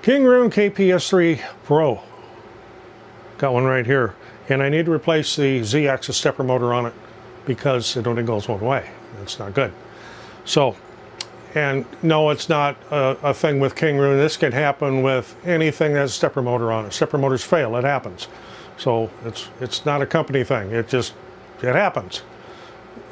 Kingroon KP3S Pro. Got one right here. And I need to replace the Z-axis stepper motor on it because it only goes one way. That's not good. So, and no, it's not a thing with Kingroon. This can happen with anything that has a stepper motor on it. Stepper motors fail, it happens. So it's not a company thing. It happens.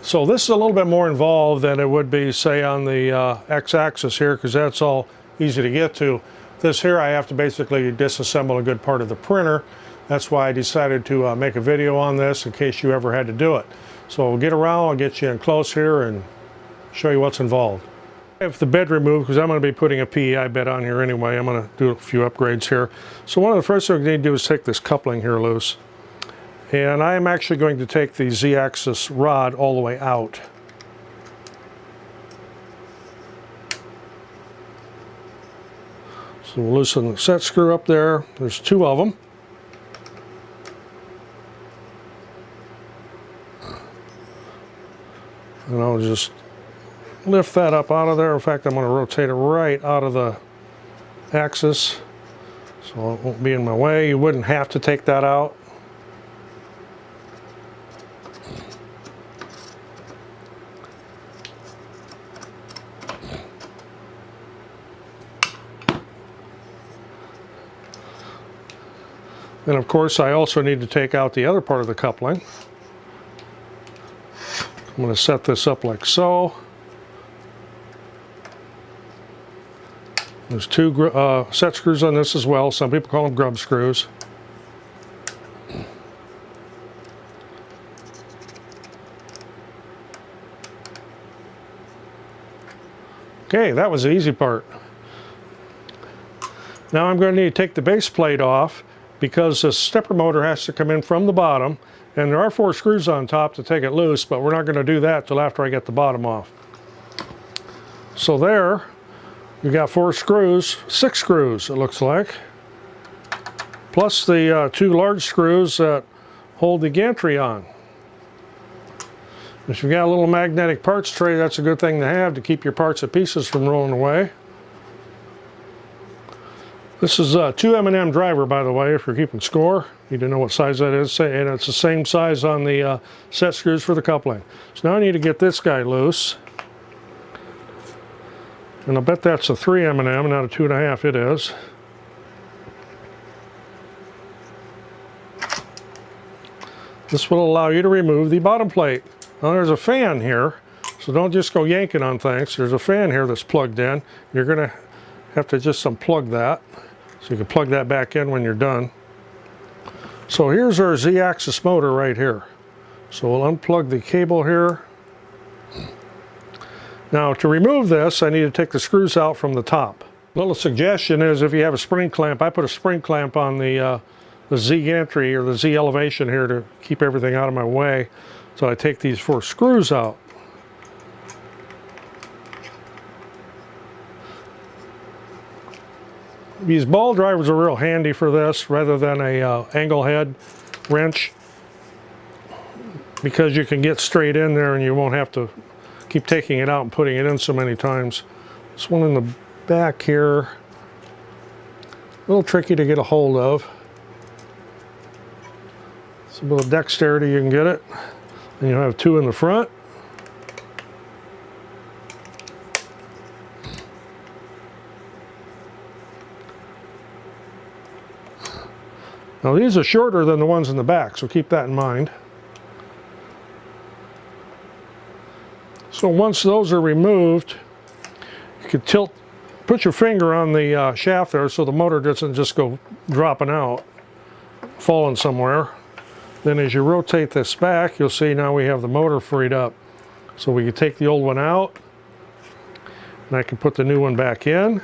So this is a little bit more involved than it would be, say, on the X-axis here, because that's all easy to get to. This here, I have to basically disassemble a good part of the printer. That's why I decided to make a video on this in case you ever had to do it. So we'll get around, I'll get you in close here and show you what's involved. I have the bed removed because I'm going to be putting a PEI bed on here anyway. I'm going to do a few upgrades here. So one of the first things we need to do is take this coupling here loose. And I am actually going to take the Z-axis rod all the way out. So we'll loosen the set screw up there. There's two of them. And I'll just lift that up out of there. In fact, I'm going to rotate it right out of the axis so it won't be in my way. You wouldn't have to take that out. And of course, I also need to take out the other part of the coupling. I'm going to set this up like so. There's two set screws on this as well. Some people call them grub screws. Okay, that was the easy part. Now I'm going to need to take the base plate off because the stepper motor has to come in from the bottom, and there are 4 screws on top to take it loose, but we're not going to do that till after I get the bottom off. So there, you got 4 screws, 6 screws it looks like, plus the 2 large screws that hold the gantry on. If you've got a little magnetic parts tray, that's a good thing to have to keep your parts and pieces from rolling away. This is a 2 M&M driver, by the way, if you're keeping score. You need to know what size that is, and it's the same size on the set screws for the coupling. So now I need to get this guy loose. And I'll bet that's a 3 M&M, not a 2.5 it is. This will allow you to remove the bottom plate. Now there's a fan here, so don't just go yanking on things. There's a fan here that's plugged in. You're going to have to just unplug that. So you can plug that back in when you're done. So here's our Z-axis motor right here. So we'll unplug the cable here. Now to remove this, I need to take the screws out from the top. Little suggestion is if you have a spring clamp, I put a spring clamp on the Z gantry or the Z elevation here to keep everything out of my way. So I take these 4 screws out. These ball drivers are real handy for this rather than a angle head wrench, because you can get straight in there and you won't have to keep taking it out and putting it in so many times. This one in the back here, a little tricky to get a hold of. It's a little dexterity, you can get it. And you have 2 in the front. Now these are shorter than the ones in the back, so keep that in mind. So once those are removed, you can put your finger on the shaft there so the motor doesn't just go dropping out, falling somewhere. Then as you rotate this back, you'll see now we have the motor freed up. So we can take the old one out, and I can put the new one back in.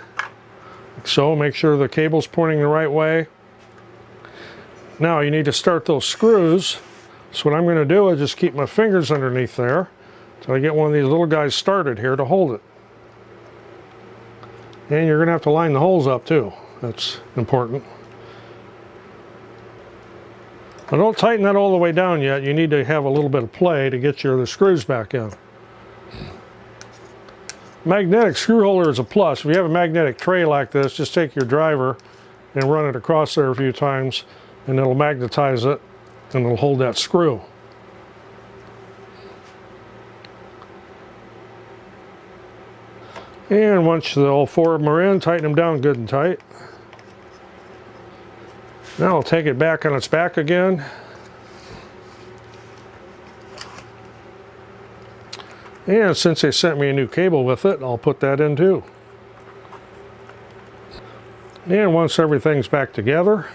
Like so, make sure the cable's pointing the right way. Now you need to start those screws. So what I'm going to do is just keep my fingers underneath there until I get one of these little guys started here to hold it. And you're going to have to line the holes up too. That's important. Now don't tighten that all the way down yet. You need to have a little bit of play to get your other screws back in. Magnetic screw holder is a plus. If you have a magnetic tray like this, just take your driver and run it across there a few times, and it'll magnetize it, and it'll hold that screw. And once all 4 of them are in, tighten them down good and tight. Now I'll take it back on its back again. And since they sent me a new cable with it, I'll put that in too. And once everything's back together,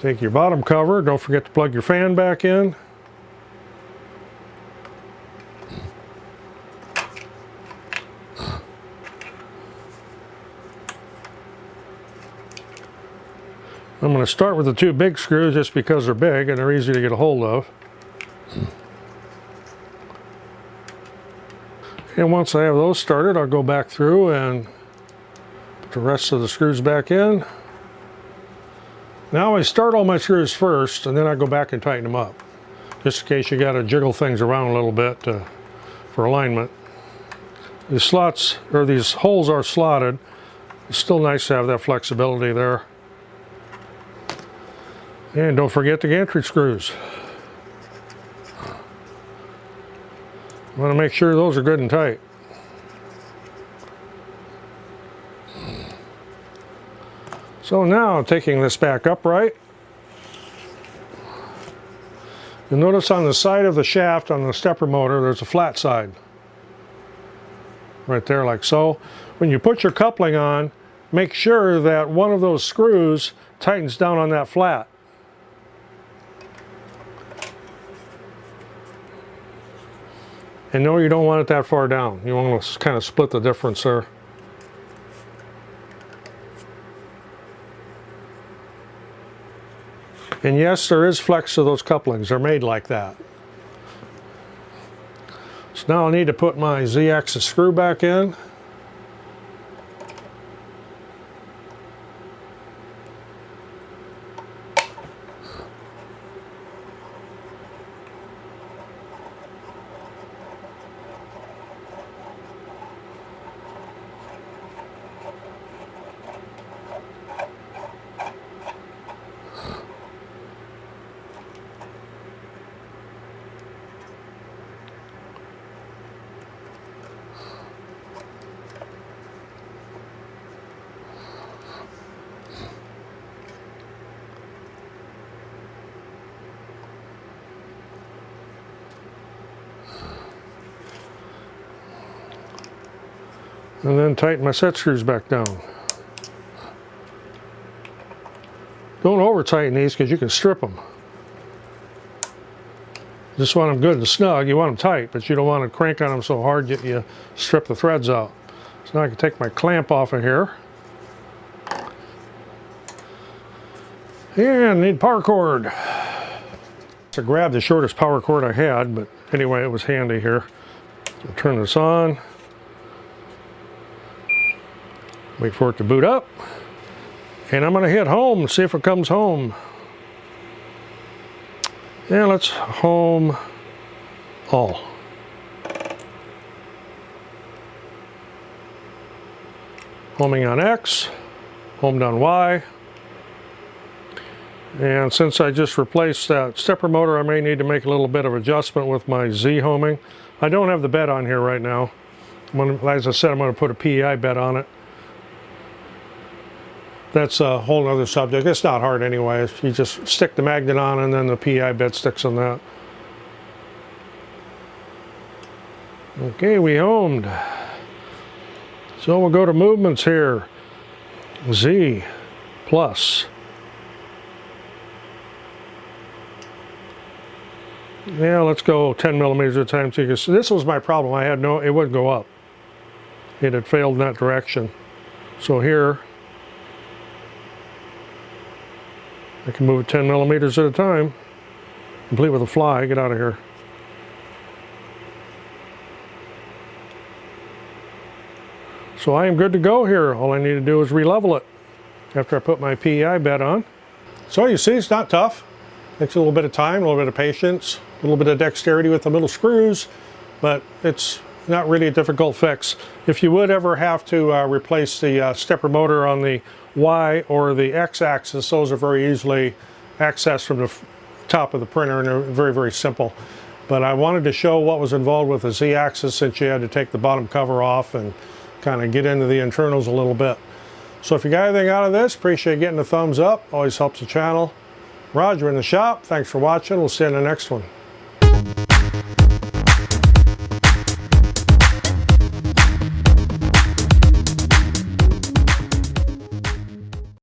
take your bottom cover. Don't forget to plug your fan back in. I'm going to start with the 2 big screws just because they're big and they're easy to get a hold of. And once I have those started, I'll go back through and put the rest of the screws back in. Now I start all my screws first, and then I go back and tighten them up, just in case you got to jiggle things around a little bit for alignment. These slots, or these holes are slotted. It's still nice to have that flexibility there. And don't forget the gantry screws. I want to make sure those are good and tight. So now, taking this back upright, you'll notice on the side of the shaft on the stepper motor, there's a flat side. Right there, like so. When you put your coupling on, make sure that one of those screws tightens down on that flat. And no, you don't want it that far down. You want to kind of split the difference there. And yes, there is flex to those couplings. They're made like that. So now I need to put my Z-axis screw back in. And then tighten my set screws back down. Don't over tighten these because you can strip them. Just want them good and snug. You want them tight, but you don't want to crank on them so hard you strip the threads out. So now I can take my clamp off of here. And I need power cord. So I grabbed the shortest power cord I had, but anyway, it was handy here. So turn this on. Wait for it to boot up. And I'm going to hit home and see if it comes home. Yeah, let's home all. Homing on X, homed on Y. And since I just replaced that stepper motor, I may need to make a little bit of adjustment with my Z homing. I don't have the bed on here right now. As I said, I'm going to put a PEI bed on it. That's a whole other subject. It's not hard anyway. You just stick the magnet on and then the PEI bed sticks on that. Okay, we homed. So we'll go to movements here. Z plus. Yeah, let's go 10 millimeters at a time. So you can see, this was my problem. I had it wouldn't go up. It had failed in that direction. So here, I can move it 10 millimeters at a time, complete with a fly. Get out of here. So I am good to go here. All I need to do is re-level it after I put my PEI bed on. So you see, it's not tough. Takes a little bit of time, a little bit of patience, a little bit of dexterity with the middle screws, but it's not really a difficult fix. If you would ever have to replace the stepper motor on the Y or the X axis, those are very easily accessed from the top of the printer, and they're very, very simple. But I wanted to show what was involved with the Z axis, since you had to take the bottom cover off and kind of get into the internals a little bit. So if you got anything out of this, appreciate getting a thumbs up. Always helps the channel. Roger in the shop. Thanks for watching. We'll see you in the next one.